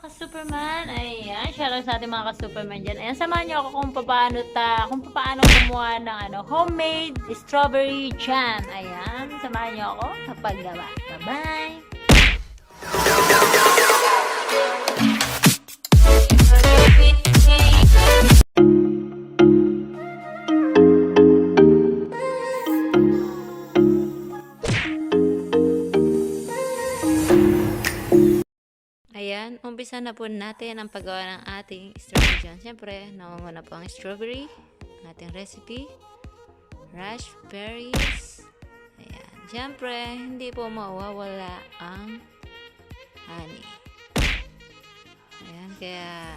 mga ka-Superman. Ayan, shoutout sa ating mga ka-Superman dyan. Ayan, samahan niyo ako kung paano gumawa ng homemade strawberry jam. Ayan, samahan niyo ako sa paggawa. Bye-bye! Ayan, umpisa na po natin ang paggawa ng ating strawberry jam. Siyempre, namumuna po ang strawberry, ang ating recipe, raspberries. Ayan, siyempre, hindi po mawawala ang honey. Ayan, kaya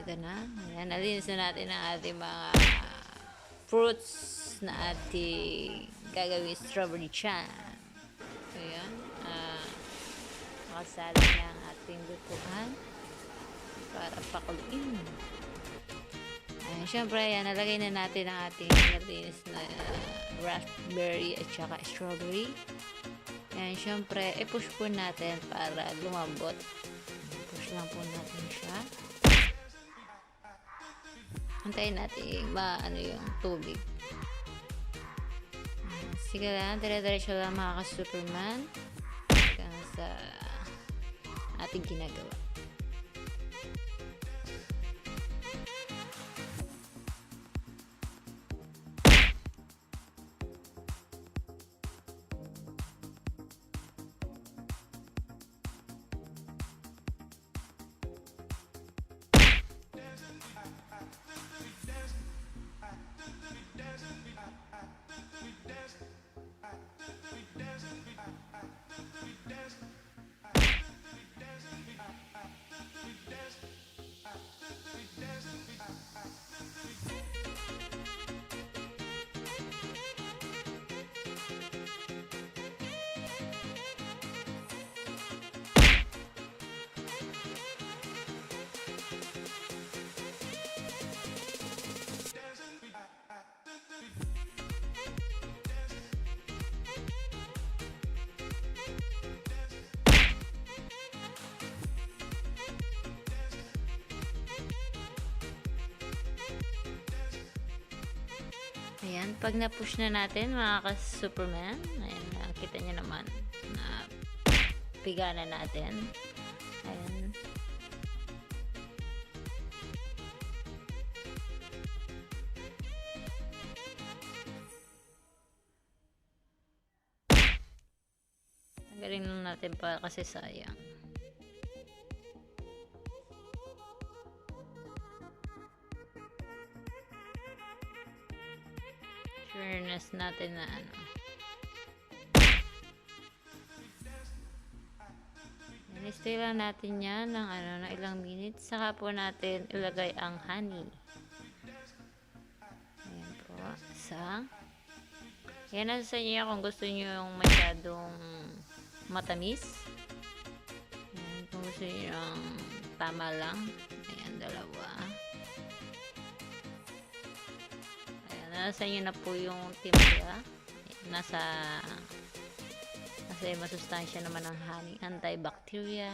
ito na. Ayan, nalinis na natin ang ating mga fruits na ating gagawin strawberry jam. Ayan, makasali na ang ating lutuan para pakuluin. Ayan, syempre, yan, nalagay na natin ang ating nalinis na raspberry at saka strawberry. Ayan, syempre, i-push po natin para lumambot. Push lang po natin siya. Antayin natin maano yung tubig. Ayan, sige lang, dire-diretso lang mga ka-Superman hanggang sa ating ginagawa. Ayan, pag na-push na natin mga ka-Superman, ayan, nakita nyo naman na piga na natin. Ayan. Tanggalin lang natin pa kasi sayang. Sureness natin na i-stay lang natin yan ng ng ilang minutes, saka po natin ilagay ang honey. Ayan po, yan nasa sa inyo kung gusto nyo yung masyadong matamis. Ayan, kung gusto nyo yung tama lang, ayan, dalawa. Nasa inyo na po yung timpla. Nasa masustansya naman ng honey, antibacteria.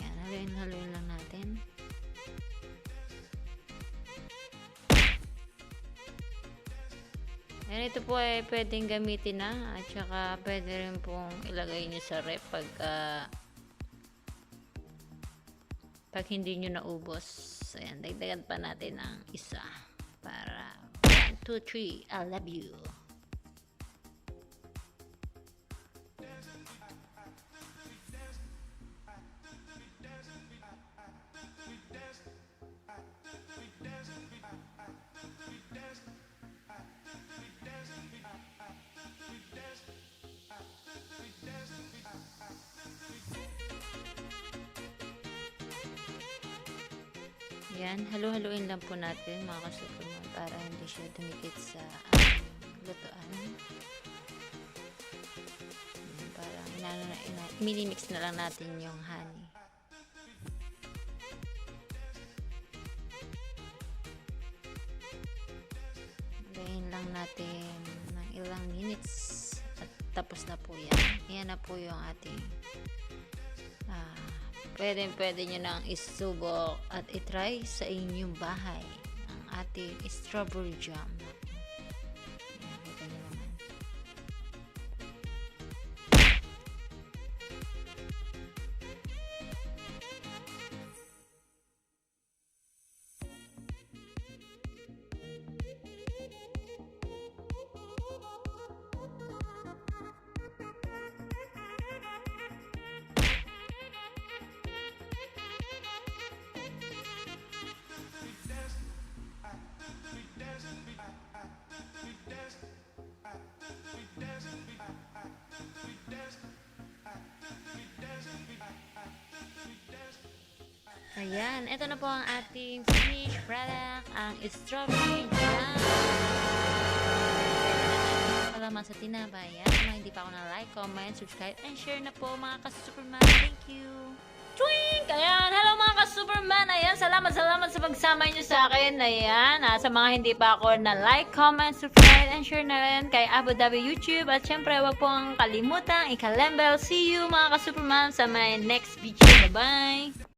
Ayan, haluin lang natin. Ayan, ito po ay pwedeng gamitin na, at saka pwede rin pong ilagay nyo sa rep pag hindi nyo naubos. Ayan, dagdagan pa natin ng isa para 1, 2, 3, I love you. Yan, halu-haluin lang po natin mga ka-Superman para hindi siya dumikit sa lutuan. Para minimix na lang natin yung honey. Lagayin lang natin ng ilang minutes at tapos na po yan. Yan na po yung ating Pwede nyo nang isubok at itry sa inyong bahay ang ating strawberry jam. Ayan, kita nyo naman. Ayan, ito na po ang ating finished product, ang strawberry jam. Salamat sa tinapay. Ayan, kung hindi pa ako na-like, comment, subscribe, and share na po mga ka-Superman. Thank you! Twink! Ayan, hello mga ka-Superman! Ayan, salamat sa pagsama nyo sa akin. Ayan, sa mga hindi pa ako na-like, comment, subscribe, and share na rin kay Abu Dhabi YouTube. At syempre, wag pong kalimutang ikalembel. See you mga ka-Superman sa my next video. Bye-bye!